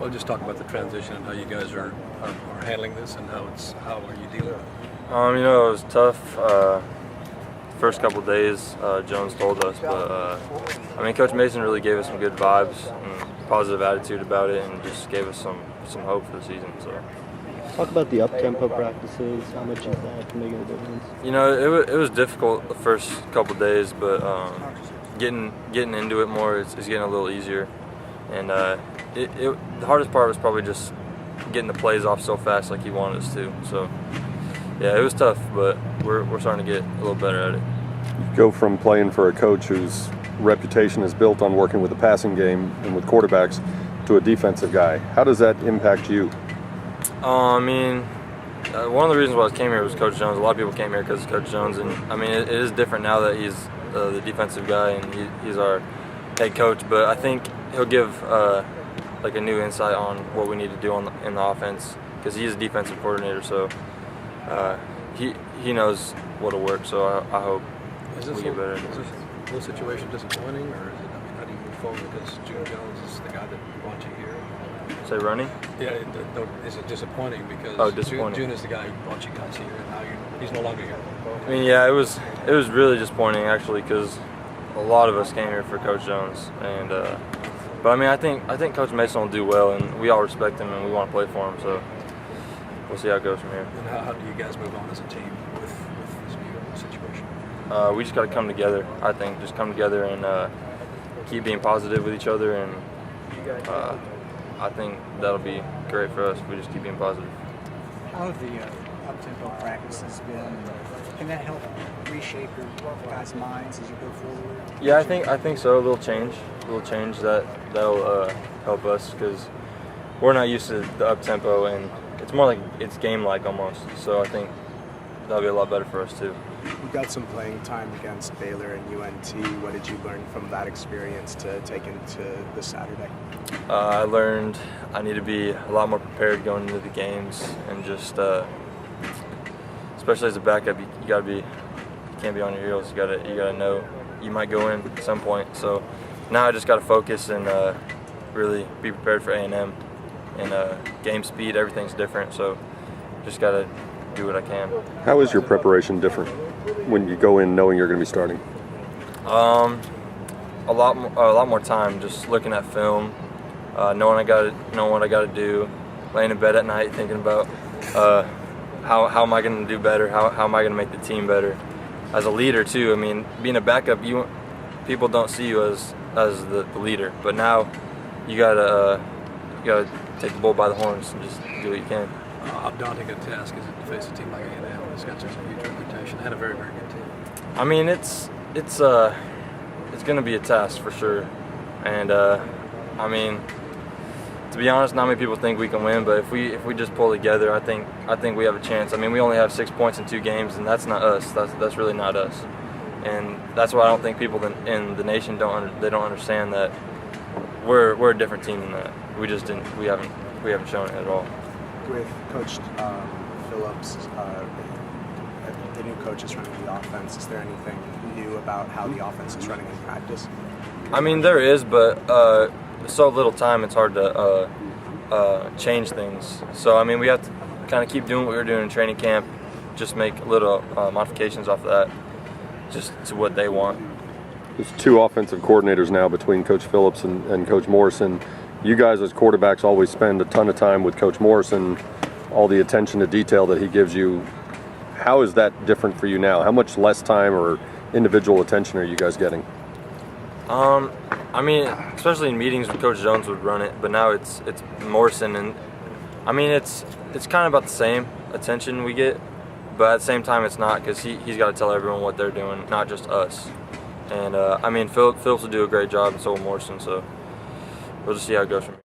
Well, just talk about the transition and how you guys are handling this and how are you dealing with it? It was tough. First couple of days, Jones told us, but Coach Mason really gave us some good vibes and positive attitude about it, and just gave us some hope for the season. So. Talk about the up-tempo practices. How much is that making a difference? It was difficult the first couple of days, but getting into it more is getting a little easier. And the hardest part was probably just getting the plays off so fast like he wanted us to. So yeah, it was tough, but we're starting to get a little better at it. You go from playing for a coach whose reputation is built on working with the passing game and with quarterbacks to a defensive guy. How does that impact you? One of the reasons why I came here was Coach Jones. A lot of people came here because of Coach Jones, and it is different now that he's the defensive guy and he's our head coach. But I think he'll give like a new insight on what we need to do in the offense, because he's a defensive coordinator. So he knows what'll work. So I hope we get better. Is this whole situation disappointing, or is it? How do you move forward? Because June Jones is the guy that brought you here. Say running? Yeah. Is it disappointing because disappointing. June is the guy who brought you guys here, and now he's no longer here? Yeah, it was really disappointing actually, because a lot of us came here for Coach Jones, and but I think Coach Mason will do well, and we all respect him and we want to play for him. So we'll see how it goes from here. And how do you guys move on as a team with this new situation? We just got to come together. I think just come together and keep being positive with each other, and I think that'll be great for us if we just keep being positive. How have the up-tempo practices been? Can that help reshape your guys' minds as you go forward? Yeah, I think so. A little change that'll help us, because we're not used to the up-tempo, and it's more like it's game-like almost. So I think that'll be a lot better for us too. You got some playing time against Baylor and UNT. What did you learn from that experience to take into this Saturday? I learned I need to be a lot more prepared going into the games, and just especially as a backup, you can't be on your heels. You gotta know you might go in at some point. So now I just gotta focus and really be prepared for A&M, and game speed, everything's different. So just gotta do what I can. How is your preparation different when you go in knowing you're going to be starting? A lot more time, just looking at film, knowing what I got to do, laying in bed at night thinking about how am I going to do better, how am I going to make the team better. As a leader too, being a backup, people don't see you as the leader, but now you gotta take the bull by the horns and just do what you can. How daunting a task is it to face a team like A&M that's got such a huge reputation and a very, very good team? It's going to be a task for sure, and to be honest, not many people think we can win, but if we just pull together, I think we have a chance. We only have 6 points in 2 games, and that's not us. That's really not us, and that's why I don't think people in the nation don't understand that we're a different team than that. We haven't shown it at all. With Coach Phillips, the new coach is running the offense. Is there anything new about how the offense is running in practice? There is, but so little time, it's hard to change things. So we have to kind of keep doing what we were doing in training camp, just make little modifications off of that, just to what they want. There's 2 offensive coordinators now between Coach Phillips and Coach Morrison. You guys as quarterbacks always spend a ton of time with Coach Morrison, all the attention to detail that he gives you. How is that different for you now? How much less time or individual attention are you guys getting? Especially in meetings when Coach Jones would run it, but now it's Morrison, and it's kind of about the same attention we get, but at the same time it's not, because he's got to tell everyone what they're doing, not just us. And Phillips will do a great job, and so will Morrison. So we'll just see how it goes from here.